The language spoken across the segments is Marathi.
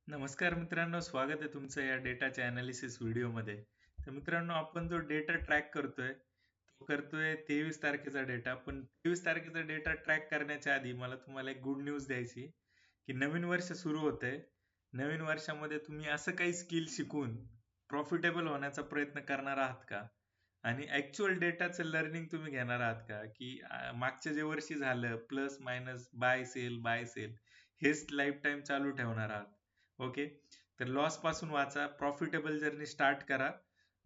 नमस्कार मित्रांनो, स्वागत आहे तुमचं या डेटाच्या अनालिसिस व्हिडिओमध्ये. तर मित्रांनो, आपण जो डेटा ट्रॅक करतोय, तो करतोय 23 तारखेचा डेटा. पण 23 तारखेचा डेटा ट्रॅक करण्याच्या आधी मला तुम्हाला एक गुड न्यूज द्यायची, की नवीन वर्ष सुरू होतंय. नवीन वर्षामध्ये तुम्ही असं काही स्किल शिकून प्रॉफिटेबल होण्याचा प्रयत्न करणार आहात का? आणि ॲक्चुअल डेटाचं लर्निंग तुम्ही घेणार आहात का? की मागच्या जे वर्षी झालं प्लस मायनस बाय सेल हेच लाईफटाईम चालू ठेवणार आहात? ओके. तर लॉस पासून वाचा, प्रॉफिटेबल जर्नी स्टार्ट करा.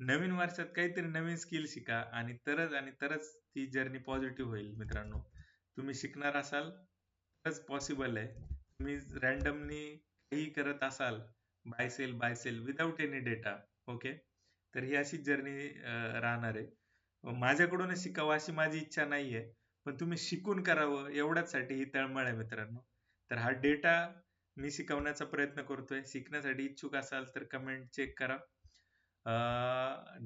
नवीन वर्षात काहीतरी नवीन स्किल शिका आणि तरच ती जर्नी पॉझिटिव्ह होईल मित्रांनो. तुम्ही शिकणार असाल तरच पॉसिबल आहे. तुम्ही रँडमली काही करत असाल, buy sell without any data, okay. तर ही अशी जर्नी राहणार आहे. माझ्याकडूनच शिकावं अशी माझी इच्छा नाहीये, पण तुम्ही शिकून करावं एवढ्याचसाठी ही तळमळ आहे मित्रांनो. तर हा डेटा मी शिकवण्याचा प्रयत्न करतोय. शिकण्यासाठी इच्छुक असाल तर कमेंट चेक करा.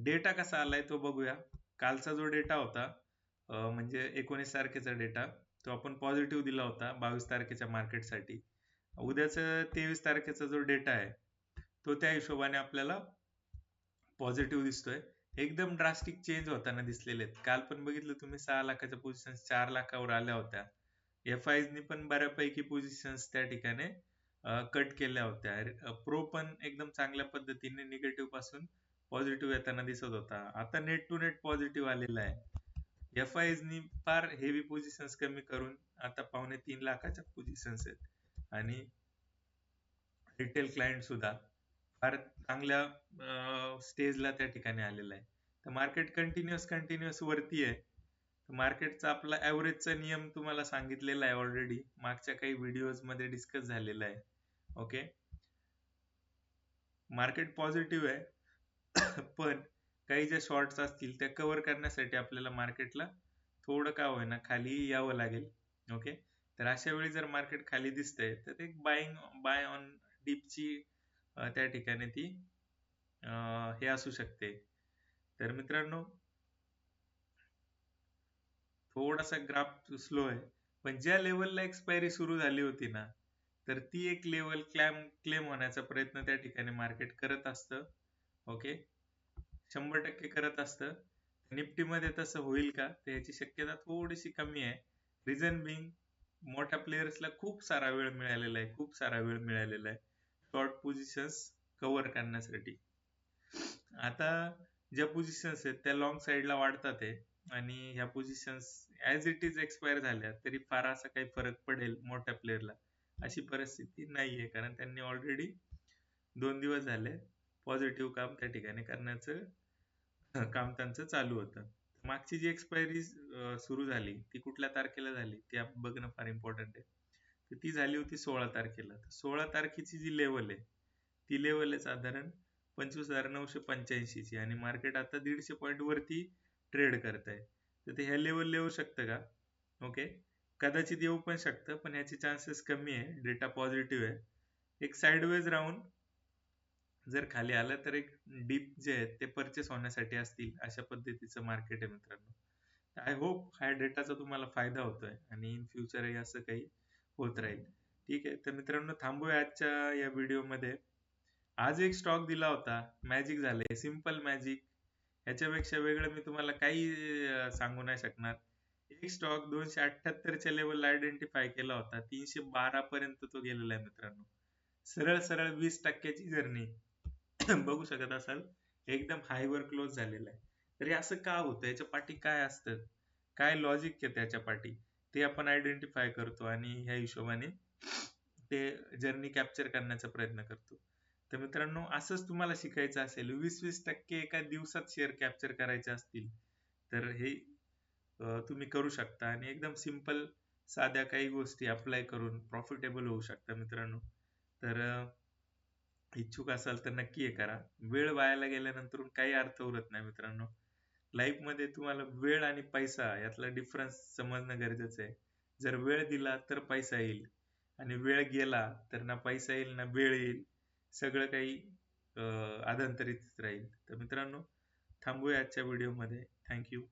डेटा कसा आलाय तो बघूया. कालचा जो डेटा होता, म्हणजे 19 तारखेचा डेटा, तो आपण पॉझिटिव्ह दिला होता 22 तारखेच्या मार्केटसाठी. उद्याचा 23 तारखेचा जो डेटा आहे, तो त्या हिशोबाने आपल्याला पॉझिटिव्ह दिसतोय. एकदम ड्रास्टिक चेंज होताना दिसलेले आहेत. काल पण बघितलं तुम्ही 6 लाखाच्या पोझिशन्स 4 लाखावर आल्या होत्या. एफ-आयजनी पण बऱ्यापैकी पोझिशन्स त्या ठिकाणी कट केल्या होत्या. प्रो पण एकदम चांगल्या पद्धतीने निगेटिव्ह पासून पॉझिटिव्ह येताना दिसत होता. आता नेट टू नेट पॉझिटिव्ह आलेला आहे. एफ-आयजनी फार हेवी पोझिशन्स कमी करून आता 2.5 लाखाच्या पोझिशन्स आहेत. आणि रिटेल क्लायंट सुद्धा फार चांगल्या स्टेजला त्या ठिकाणी आलेला आहे. तर मार्केट कंटिन्युअस वरती आहे. मार्केटचा आपला ॲव्हरेजचा नियम तुम्हाला सांगितलेला आहे ऑलरेडी. मागच्या काही व्हिडिओज मध्ये डिस्कस झालेला आहे. ओके. मार्केट पॉझिटिव्ह आहे. पण काही ज्या शॉर्ट्स असतील त्या कव्हर करण्यासाठी आपल्याला मार्केटला थोडं का होईना खाली यावं लागेल. ओके. तर अशा वेळी जर मार्केट खाली दिसतंय तर एक बाय ऑन डीपची त्या ठिकाणी ती हे असू शकते. तर मित्रांनो, थोडासा ग्राफ स्लो आहे. पण ज्या लेवलला एक्सपायरी सुरू झाली होती ना, तर ती एक लेवल क्लेम होण्याचा प्रयत्न त्या ठिकाणी मार्केट करत असतं. ओके. 100% करत असतं. निफ्टीमध्ये तसं होईल का, तर याची शक्यता थोडीशी कमी आहे. रिझन बिंग, मोठ्या प्लेयर्सला खूप सारा वेळ मिळालेला आहे, खूप सारा वेळ मिळालेला आहे शॉर्ट पोझिशन्स कव्हर करण्यासाठी. आता ज्या पोझिशन्स आहेत त्या लॉंग साईडला वाढतात आहे. आणि ह्या positions as it is expire झाल्या तरी फार असा काही फरक पडेल मोठ्या प्लेअरला अशी परिस्थिती नाहीये, कारण त्यांनी ऑलरेडी 2 दिवस झाले पॉझिटिव्ह काम त्या ठिकाणी करण्याचं काम त्यांचं चालू होतं. मागची जी एक्सपायरी सुरू झाली ती कुठल्या तारखेला झाली ते बघणं फार इम्पॉर्टंट आहे. तर ती झाली होती 16 तारखेला. 16 तारखेची जी लेवल आहे ती लेवल आहे साधारण 25,985 ची, आणि मार्केट आता 150 पॉईंट वरती ट्रेड करत आहे. तर ते ह्या लेवल येऊ शकतं का? ओके. कदाचित येऊ पण शकतं, पण ह्याचे चान्सेस कमी आहे. डेटा पॉझिटिव्ह आहे. एक साइडवेज राहून जर खाली आलं तर एक डीप जे आहेत ते परचेस होण्यासाठी असतील अशा पद्धतीचं मार्केट आहे मित्रांनो. आय होप ह्या डेटाचा तुम्हाला फायदा होतोय आणि इन फ्युचरही असं काही होत राहील. ठीक आहे. तर मित्रांनो, थांबूया आजच्या या व्हिडिओमध्ये. आज एक स्टॉक दिला होता, मॅजिक झाले, सिंपल मॅजिक. ह्याच्यापेक्षा वेगळं मी तुम्हाला काही सांगू नाही शकणार. एक स्टॉक 278 च्या लेवलला आयडेंटिफाय केला होता, 312 पर्यंत तो गेलेला आहे मित्रांनो. सरळ सरळ 20% जर्नी बघू शकत असाल, एकदम हायवर क्लोज झालेला आहे. तर हे असं का होतं, याच्या पाठी काय असतं, काय लॉजिक आहे त्याच्या पाठी, ते आपण आयडेंटिफाय करतो आणि ह्या हिशोबाने ते जर्नी कॅप्चर करण्याचा प्रयत्न करतो. तर मित्रांनो, असंच तुम्हाला शिकायचं असेल, 20-20% एका दिवसात शेअर कॅप्चर करायचे असतील तर हे तुम्ही करू शकता आणि एकदम सिंपल साध्या काही गोष्टी अप्लाय करून प्रॉफिटेबल होऊ शकता मित्रांनो. तर इच्छुक असाल तर नक्की हे करा. वेळ वायाला गेल्यानंतर काही अर्थ उरत नाही मित्रांनो. लाईफमध्ये तुम्हाला वेळ आणि पैसा यातला डिफरन्स समजणं गरजेचं आहे. जर वेळ दिला तर पैसा येईल, आणि वेळ गेला तर ना पैसा येईल ना वेळ येईल. सगळं काही अधांतरित राहील. तर मित्रांनो, थांबूया आजच्या व्हिडिओमध्ये. थँक्यू.